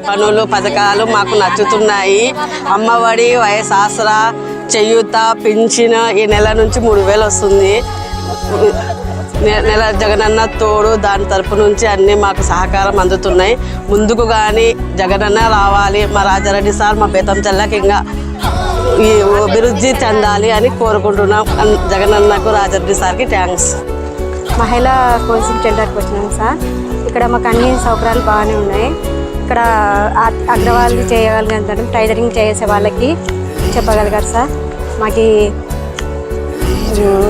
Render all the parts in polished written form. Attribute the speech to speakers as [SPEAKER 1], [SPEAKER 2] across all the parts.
[SPEAKER 1] పనులు పథకాలు మాకు నచ్చుతున్నాయి. అమ్మఒడి, వయసు ఆసరా, చేయూత, పింఛన్ ఈ నెల నుంచి 3000 వస్తుంది. నెల జగనన్న తోడు, దాని తరపు నుంచి అన్నీ మాకు సహకారం అందుతున్నాయి. ముందుకు కానీ జగనన్న రావాలి, మా రాజారెడ్డి సార్ మా బేతంచెర్లకు ఇంకా ఈ అభివృద్ధి చెందాలి అని కోరుకుంటున్నాం. జగనన్నకు, రాజారెడ్డి సార్కి థ్యాంక్స్.
[SPEAKER 2] మహిళా కోచింగ్ సెంటర్కి వచ్చినాం సార్. ఇక్కడ మాకు అన్ని సౌకర్యాలు బాగానే ఉన్నాయి. ఇక్కడ అగ్రవాళ్ళు చేయగలిగిన టైలరింగ్ చేసే వాళ్ళకి చెప్పగలిగారు సార్. మాకు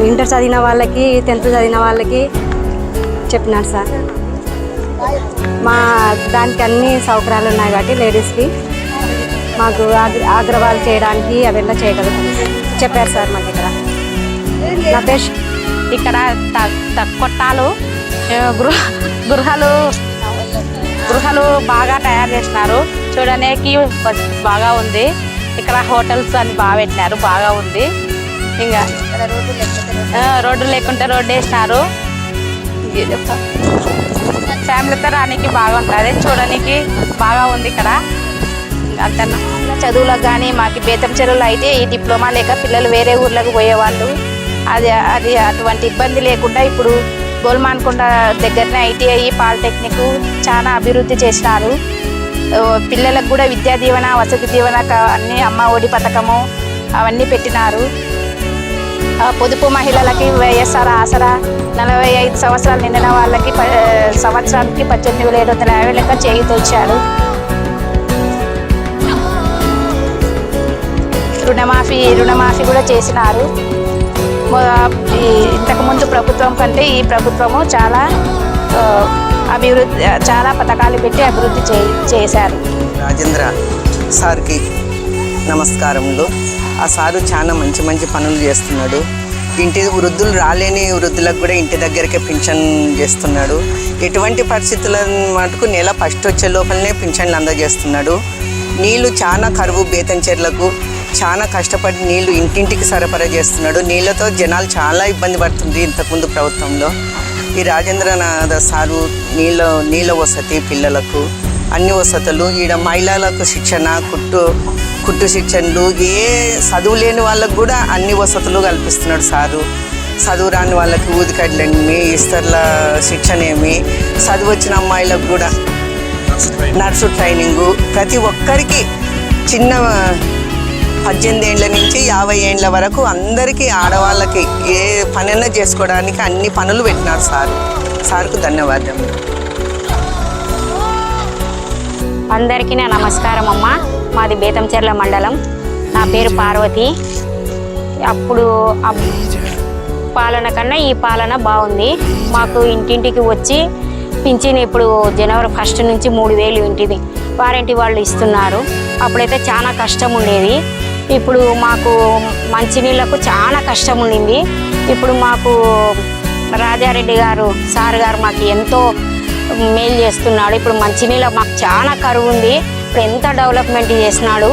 [SPEAKER 2] ఇంటర్ చదివిన వాళ్ళకి, 10th చదివిన వాళ్ళకి చెప్పినారు సార్. మా దానికి అన్ని సౌకర్యాలు ఉన్నాయి కాబట్టి లేడీస్కి మాకు అగ్రవాళ్ళు చేయడానికి అవెల్లా చేయగలుగుతాం చెప్పారు సార్. మాకు ఇక్కడ నా పేరు
[SPEAKER 3] ఇక్కడ కొట్టాలు గృహాలు బాగా తయారు చేసినారు. చూడడానికి బాగా ఉంది. ఇక్కడ హోటల్స్ అని బాగా పెట్టినారు, బాగా ఉంది. ఇంకా రోడ్డు లేకుంటే రోడ్డు వేసినారు. ఫ్యామిలీతో రానికి బాగా ఉంటుంది, చూడడానికి బాగా ఉంది ఇక్కడ. అంత చదువులకు కానీ మాకు బేతంచెరువులో అయితే ఈ డిప్లొమా లేక పిల్లలు వేరే ఊర్లకు పోయేవాళ్ళు. అది అటువంటి ఇబ్బంది లేకుండా ఇప్పుడు గోల్మాన్కొండ దగ్గరనే ITI, పాలిటెక్నిక్ చాలా అభివృద్ధి చేసినారు. పిల్లలకు కూడా విద్యా దీవెన, వసతి దీవెన అన్నీ, అమ్మ ఒడి పథకము అవన్నీ పెట్టినారు. పొదుపు మహిళలకి వైఎస్ఆర్ ఆసరా 45 సంవత్సరాలు నిండిన వాళ్ళకి సంవత్సరానికి 18,750 లెక్క చేయూత ఇచ్చారు. రుణమాఫీ కూడా చేసినారు. ఇంతకుముందు ప్రభుత్వం కంటే ఈ ప్రభుత్వము చాలా పథకాలు పెట్టి అభివృద్ధి చేశారు.
[SPEAKER 4] రాజేంద్ర సార్కి నమస్కారములు. ఆ సారు చాలా మంచి పనులు చేస్తున్నాడు. వృద్ధులు రాలేని వృద్ధులకు కూడా ఇంటి దగ్గరకే పింఛన్ చేస్తున్నాడు. ఎటువంటి పరిస్థితుల మటుకు నెల ఫస్ట్ వచ్చే లోపలనే పింఛన్లు అందజేస్తున్నాడు. నీళ్లు చాలా కరువు, బేతంచెర్లకు చాలా కష్టపడి నీళ్లు ఇంటింటికి సరఫరా చేస్తున్నాడు. నీళ్లతో జనాలు చాలా ఇబ్బంది పడుతుంది ఇంతకుముందు ప్రభుత్వంలో. ఈ రాజేంద్రనాథ్ సారు నీళ్ళ వసతి, పిల్లలకు అన్ని వసతులు, ఈడ మహిళలకు శిక్షణ, కుట్టు శిక్షణలు, ఏ చదువు లేని వాళ్ళకు కూడా అన్ని వసతులు కల్పిస్తున్నాడు సారు. చదువు రాని వాళ్ళకి ఊదికడ్లేమి, ఇస్తర్ల శిక్షణ ఏమి, చదువు వచ్చిన అమ్మాయిలకు కూడా నర్సు ట్రైనింగు, ప్రతి ఒక్కరికి చిన్న 18 ఏళ్ళ నుంచి 50 ఏళ్ళ వరకు అందరికీ ఆడవాళ్ళకి ఏ పనైనా చేసుకోవడానికి అన్ని పనులు పెట్టినారు సార్కు ధన్యవాదాలు.
[SPEAKER 3] అందరికీ నా నమస్కారం అమ్మ. మాది బేతంచెర్ల మండలం. నా పేరు పార్వతి. అప్పుడు పాలన కన్నా ఈ పాలన బాగుంది. మాకు ఇంటింటికి వచ్చి పింఛన్ ఇప్పుడు జనవరి 1 నుంచి 3000 ఇంటిది వారంటీ వాళ్ళు ఇస్తున్నారు. అప్పుడైతే చాలా కష్టం ఉండేది. ఇప్పుడు మాకు మంచినీళ్ళకు చాలా కష్టం ఉండింది. ఇప్పుడు మాకు రాజారెడ్డి గారు సార్ గారు మాకు ఎంతో మేలు చేస్తున్నాడు. ఇప్పుడు మంచినీళ్ళ మాకు చాలా కరువు ఉంది. ఇప్పుడు ఎంత డెవలప్మెంట్ చేసినాడు.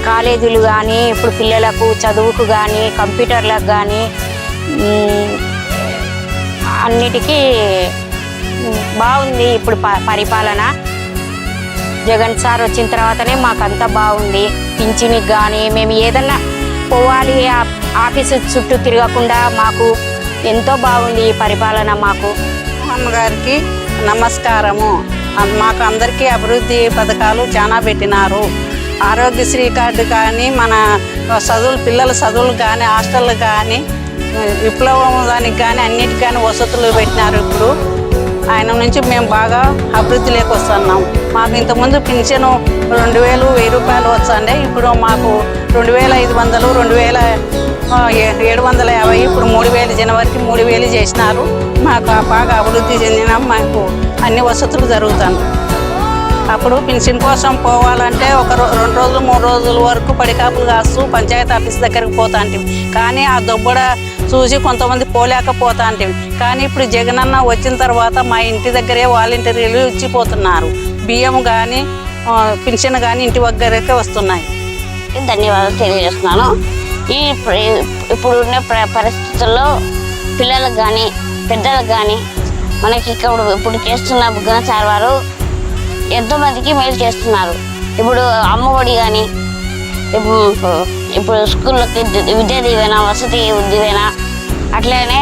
[SPEAKER 3] కాలేజీలు కానీ, ఇప్పుడు పిల్లలకు చదువుకు కానీ, కంప్యూటర్లకు కానీ అన్నిటికీ బాగుంది. ఇప్పుడు పరిపాలన జగన్ సార్ వచ్చిన తర్వాతనే మాకంతా బాగుంది. పింఛనికి కానీ మేము ఏదన్నా పోవాలి ఆఫీసు చుట్టూ తిరగకుండా మాకు ఎంతో బాగుంది ఈ పరిపాలన. మాకు
[SPEAKER 5] మోహన్ గారికి నమస్కారము. మాకు అందరికీ అభివృద్ధి పథకాలు చాలా పెట్టినారు. ఆరోగ్యశ్రీ కార్డు కానీ, మన పిల్లల చదువులు కానీ, హాస్టళ్ళు కానీ, విప్లవం దానికి కానీ అన్నిటికి కానీ వసతులు పెట్టినారు. ఇప్పుడు ఆయన నుంచి మేము బాగా అభివృద్ధిలోకి వస్తున్నాం. మాకు ఇంతకుముందు పింఛను 2000, 1000 రూపాయలు వస్తుండే. ఇప్పుడు మాకు 2500, 2750, ఇప్పుడు 3000 జనవరికి 3000 చేసినారు. మాకు బాగా అభివృద్ధి చెందిన మాకు అన్ని వసతులు జరుగుతాయి. అప్పుడు పింఛన్ కోసం పోవాలంటే 1 2 రోజులు 3 రోజుల వరకు పడికాపులు కాస్తూ పంచాయతీ ఆఫీస్ దగ్గరికి పోతాంటివి. కానీ ఆ దొబ్బడ చూసి కొంతమంది పోలేకపోతాంటివి. కానీ ఇప్పుడు జగనన్న వచ్చిన తర్వాత మా ఇంటి దగ్గరే వాలంటీర్లు ఇచ్చిపోతున్నారు. బియ్యం కానీ, పింఛన్ కానీ ఇంటి దగ్గరకే వస్తున్నాయి.
[SPEAKER 6] ధన్యవాదాలు తెలియజేస్తున్నాను. ఇప్పుడున్న పరిస్థితుల్లో
[SPEAKER 3] పిల్లలకు కానీ పెద్దలకు కానీ మనకి ఇప్పుడు చేస్తున్న బుగ్గన సార్ వారు ఎంతోమందికి మేలు చేస్తున్నారు. ఇప్పుడు అమ్మఒడి కానీ ఇప్పుడు స్కూళ్ళకి విద్యా దీవెన, వసతి దీవెన, అట్లనే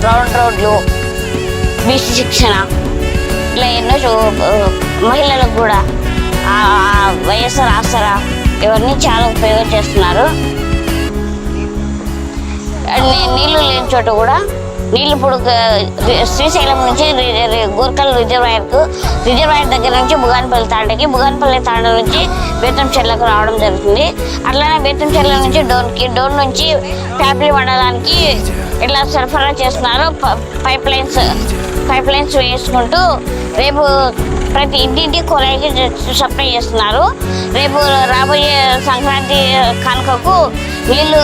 [SPEAKER 3] రౌండ్ రోడ్లు, బీసీ శిక్షణ, ఇట్లా ఎన్నో మహిళలకు కూడా వైఎస్ఆర్ ఆసరా ఇవన్నీ చాలా ఉపయోగం చేస్తున్నారు. నీళ్లు లేని చోట కూడా నీళ్ళు ఇప్పుడు శ్రీశైలం నుంచి గోర్కల్ రిజర్వాయర్ దగ్గర నుంచి బుగాన్పల్లి తాండకి, బుగాన్పల్లి తాండ నుంచి బేతంచెర్లకు రావడం జరుగుతుంది. అట్లానే బేతంచెర్ల నుంచి డోన్ నుంచి ప్యాప్లీ మండలానికి ఇట్లా సరఫరా చేస్తున్నారు. పైప్ లైన్స్ వేసుకుంటూ రేపు ప్రతి ఇంటింటి కొలాయికి సప్లై చేస్తున్నారు. రేపు రాబోయే సంక్రాంతి కానుకకు నీళ్లు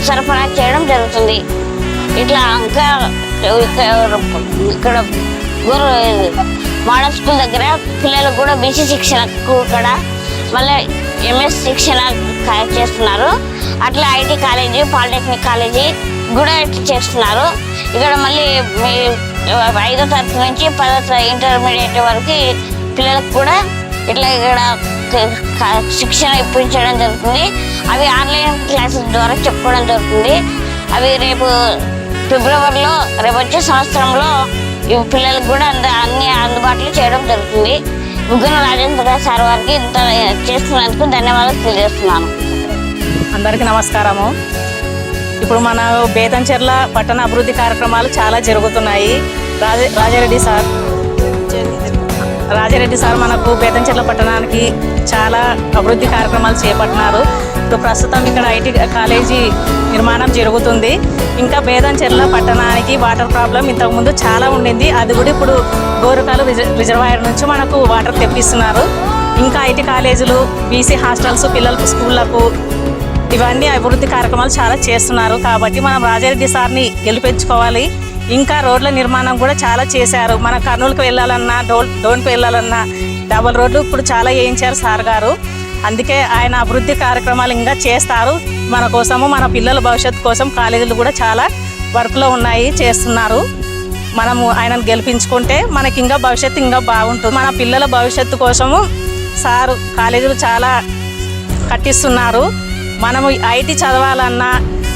[SPEAKER 3] సరఫరా చేయడం జరుగుతుంది. ఇట్లా ఇంకా ఇక్కడ మోడల్ స్కూల్ దగ్గర పిల్లలకు కూడా బీసీ శిక్షణకు కూడా మళ్ళీ ఎంఎస్ శిక్షణ చేస్తున్నారు. అట్లా ఐటీ కాలేజీ, పాలిటెక్నిక్ కాలేజీ కూడా చేస్తున్నారు. ఇక్కడ మళ్ళీ 5వ తరగతి నుంచి 10వ ఇంటర్మీడియట్ వరకు పిల్లలకు కూడా ఇట్లా ఇక్కడ శిక్షణ ఇప్పించడం జరుగుతుంది. అవి ఆన్లైన్ క్లాసెస్ ద్వారా చెప్పుకోవడం జరుగుతుంది. అవి రేపు ఫిబ్రవరిలో రేపు వచ్చే సంవత్సరంలో ఈ పిల్లలకు కూడా అన్ని అందుబాటులో చేయడం జరుగుతుంది. బుగ్గన రాజేంద్ర సార్ వారికి ఇంత చేస్తున్నందుకు ధన్యవాదాలు తెలియజేస్తున్నాను.
[SPEAKER 5] అందరికీ నమస్కారము. ఇప్పుడు మన బేతంచెర్ల పట్టణ అభివృద్ధి కార్యక్రమాలు చాలా జరుగుతున్నాయి. రాజారెడ్డి సార్ మనకు బేతంచెర్ల పట్టణానికి చాలా అభివృద్ధి కార్యక్రమాలు చేపట్టినారు. ఇప్పుడు ప్రస్తుతం ఇక్కడ ఐటీ కాలేజీ నిర్మాణం జరుగుతుంది. ఇంకా బేతంచెర్ల పట్టణానికి వాటర్ ప్రాబ్లం ఇంతకుముందు చాలా ఉండింది. అది కూడా ఇప్పుడు గోరుకాలు రిజర్వాయర్ నుంచి మనకు వాటర్ తెప్పిస్తున్నారు. ఇంకా ఐటీ కాలేజీలు, బీసీ హాస్టల్స్, పిల్లలకు స్కూళ్లకు ఇవన్నీ అభివృద్ధి కార్యక్రమాలు చాలా చేస్తున్నారు. కాబట్టి మనం రాజారెడ్డి సార్ని గెలిపించుకోవాలి. ఇంకా రోడ్ల నిర్మాణం కూడా చాలా చేశారు. మన కర్నూలుకు వెళ్ళాలన్నా, డోన్కి వెళ్ళాలన్నా డబల్ రోడ్లు ఇప్పుడు చాలా వేయించారు సార్ గారు. అందుకే ఆయన అభివృద్ధి కార్యక్రమాలు ఇంకా చేస్తారు. మన కోసము, మన పిల్లల భవిష్యత్తు కోసం కాలేజీలు కూడా చాలా వర్క్లో ఉన్నాయి, చేస్తున్నారు. మనము ఆయనను గెలిపించుకుంటే మనకి ఇంకా భవిష్యత్తు ఇంకా బాగుంటుంది. మన పిల్లల భవిష్యత్తు కోసము సారు కాలేజీలు చాలా కట్టిస్తున్నారు. మనము ఐటీ చదవాలన్నా,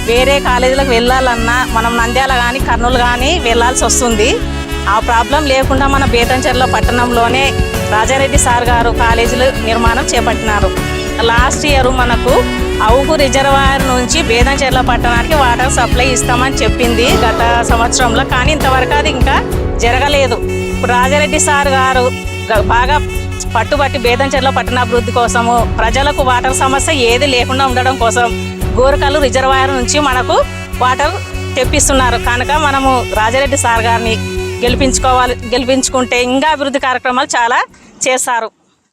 [SPEAKER 5] వేరే కాలేజీలకు వెళ్ళాలన్నా మనం నంద్యాల కానీ కర్నూలు కానీ వెళ్ళాల్సి వస్తుంది. ఆ ప్రాబ్లం లేకుండా మన బేతంచెర్ల పట్టణంలోనే రాజారెడ్డి సార్ గారు కాలేజీలు నిర్మాణం చేపట్టినారు. లాస్ట్ ఇయర్ మనకు అవుగు రిజర్వాయర్ నుంచి బేతంచెర్ల పట్టణానికి వాటర్ సప్లై ఇస్తామని చెప్పింది గత సంవత్సరంలో. కానీ ఇంతవరకు అది ఇంకా జరగలేదు. ఇప్పుడు రాజారెడ్డి సార్ గారు బాగా పట్టుబట్టి బేతంచెర్ల పట్టణాభివృద్ధి కోసము, ప్రజలకు వాటర్ సమస్య ఏది లేకుండా ఉండడం కోసం గోరకల్లు రిజర్వాయర్ నుంచి మనకు వాటర్ తెప్పిస్తున్నారు. కనుక మనము రాజారెడ్డి సార్ గారిని గెలిపించుకుంటే ఇంకా అభివృద్ధి కార్యక్రమాలు చాలా చేస్తారు.